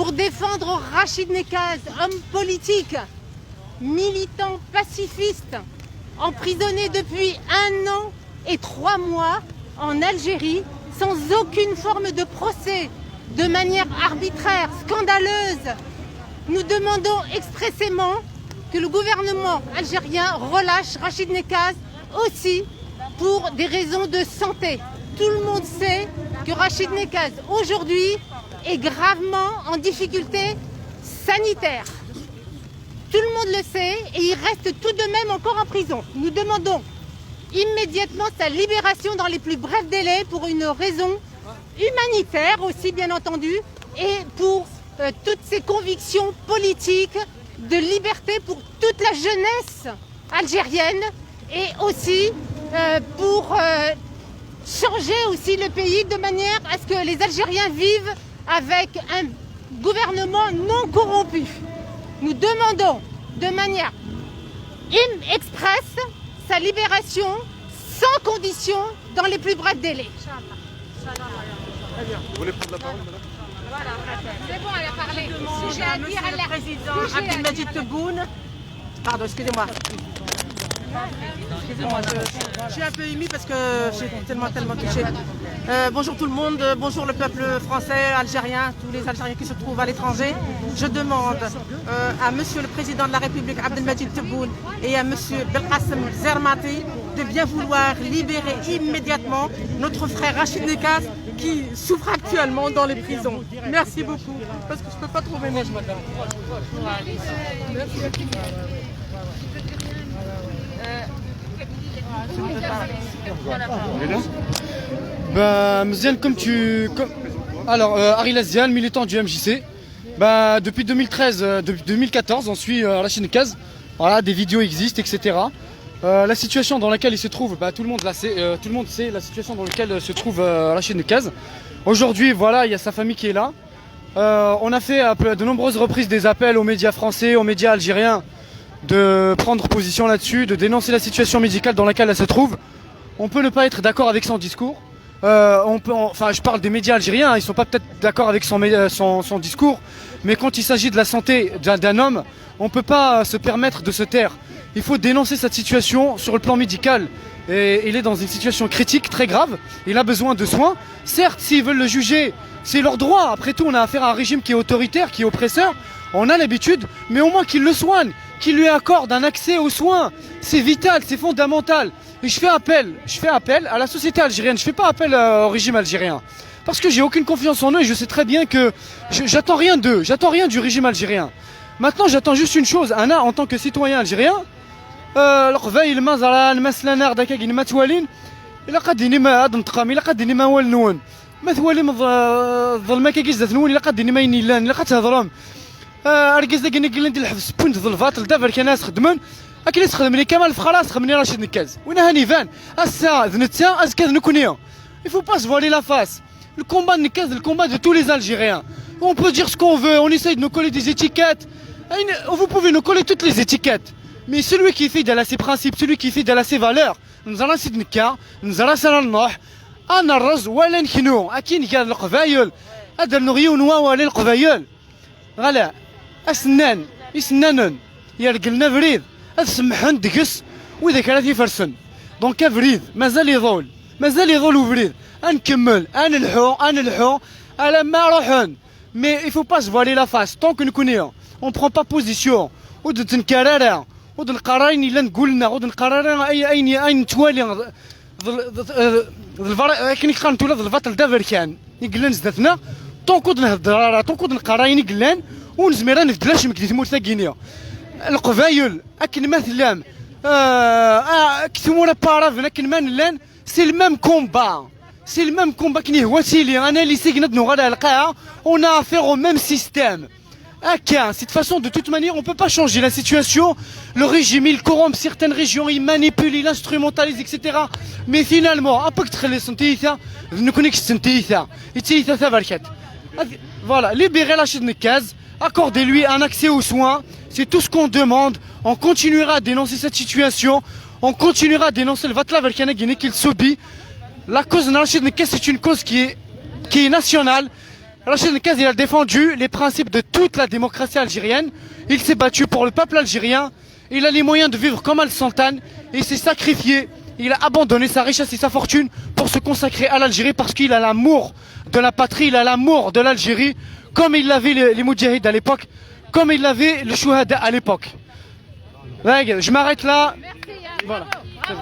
pour défendre Rachid Nekaz, homme politique, militant pacifiste, emprisonné depuis 1 an et 3 mois en Algérie, sans aucune forme de procès, de manière arbitraire, scandaleuse. Nous demandons expressément que le gouvernement algérien relâche Rachid Nekaz aussi pour des raisons de santé. Tout le monde sait que Rachid Nekaz aujourd'hui est gravement en difficulté sanitaire. Tout le monde le sait et il reste tout de même encore en prison. Nous demandons immédiatement sa libération dans les plus brefs délais pour une raison humanitaire aussi bien entendu et pour toutes ses convictions politiques de liberté pour toute la jeunesse algérienne et aussi pour changer aussi le pays de manière à ce que les Algériens vivent avec un gouvernement non corrompu. Nous demandons de manière expresse sa libération sans condition dans les plus brefs délais. Vous voulez prendre la parole, madame? Voilà, c'est bon, elle a parlé. Si j'ai à dire, elle le président Abdelmajid Tebboune. Pardon, excusez-moi. Excusez-moi, je suis un peu émue parce que j'ai tellement touché. Bonjour tout le monde, bonjour le peuple français, algérien, tous les Algériens qui se trouvent à l'étranger. Je demande à monsieur le président de la République Abdelmajid Tebboune et à monsieur Belkacem Zermati de bien vouloir libérer immédiatement notre frère Rachid Nekaz qui souffre actuellement dans les prisons. Merci beaucoup, parce que je ne peux pas trouver mes madame. Bah, Mziane, alors, Harry Lazian, militant du MJC. Bah, depuis 2013, depuis 2014, on suit Rachid Nekaz. Voilà, des vidéos existent, etc. La situation dans laquelle il se trouve, bah, tout le monde sait la situation dans laquelle se trouve Rachid Nekaz. Aujourd'hui, voilà, il y a sa famille qui est là. On a fait à de nombreuses reprises des appels aux médias français, aux médias algériens, de prendre position là-dessus, de dénoncer la situation médicale dans laquelle elle se trouve. On peut ne pas être d'accord avec son discours. Je parle des médias algériens, ils sont pas peut-être d'accord avec son discours, mais quand il s'agit de la santé d'un homme, on ne peut pas se permettre de se taire. Il faut dénoncer cette situation sur le plan médical. Et il est dans une situation critique, très grave. Il a besoin de soins. Certes, s'ils veulent le juger, c'est leur droit. Après tout, on a affaire à un régime qui est autoritaire, qui est oppresseur. On a l'habitude, mais au moins qu'ils le soignent, qu'ils lui accordent un accès aux soins. C'est vital, c'est fondamental. Et je fais appel à la société algérienne. Je fais pas appel au régime algérien. Parce que j'ai aucune confiance en eux et je sais très bien que j'attends rien d'eux. J'attends rien du régime algérien. Maintenant, j'attends juste une chose. Anna, en tant que citoyen algérien, القبائل المزرعة المسلنة غداك كاين ما توالين إلا قاديني ما هاد نتقام إلا قاديني ما والنون ما توالي من الظلمة كي جزات نون إلا قاديني ما ينيلان إلا قاتهضرهم أركز داك نقول ندير الحبس بوينت ظلفات دابا كان ناس خدمن أكيد تخدمني كمال الفخلاص خدمني رشيد نكاز وين هاني فان أسا ذنتا أزكاذ نكونيا il faut pas se voiler la face. Le combat de Nekaz, le combat de tous les Algériens. On peut dire ce qu'on veut, on essaye de nous coller des étiquettes. Vous pouvez nous coller toutes les étiquettes. Mais celui qui est fidèle à ses principes, celui qui est fidèle à ses valeurs, nous allons essayer de Nekka, nous allons essayer de Noah, أنا الرز ولا نحنو، أكين قال القبايل، هذا النغيون ولا القبايل. غلا، أسنان، يسنانن، يرجلنا بريد، أسمحن دقس، وإذا كانت يفرسن. دونك بريد، مازال يظل وبريد. نكمل، أنا الحو، أنا ما روحن. Mais il faut pas se voiler la face. Tant que nous connaissons, on prend pas position. ود تنكرر ود القرارين اللي نقولنا ود القرارين اي توالي كاين كانت ولا الفاطل دابا كان يقلن زدتنا طونكود نهضر طونكود القرارين يقلن ونزميرا نفدلاش مكدي تموت ثاقينيا القبايل اكن مثلا كثمونا باراف لكن ما نلان سي الميم كومبا كني هو سيلي انا اللي سيكنت نغادا القاعه اون افير او ميم سيستيم. De toute façon, de toute manière, on ne peut pas changer la situation. Le régime, il corrompt certaines régions, il manipule, il instrumentalise, etc. Mais finalement, voilà, libérez Rachid Nekaz, accordez-lui un accès aux soins. C'est tout ce qu'on demande. On continuera à dénoncer cette situation. On continuera à dénoncer le Vatla Verkana Guinée qu'il subit. La cause de Rachid Nekaz, c'est une cause qui est nationale. Rachid Nekaz, il a défendu les principes de toute la démocratie algérienne. Il s'est battu pour le peuple algérien. Il a les moyens de vivre comme un sultan. Il s'est sacrifié. Il a abandonné sa richesse et sa fortune pour se consacrer à l'Algérie parce qu'il a l'amour de la patrie, il a l'amour de l'Algérie, comme il l'avait les Moudjahides à l'époque, comme il l'avait le Chouhada à l'époque. Je m'arrête là. Merci, Voilà. bravo.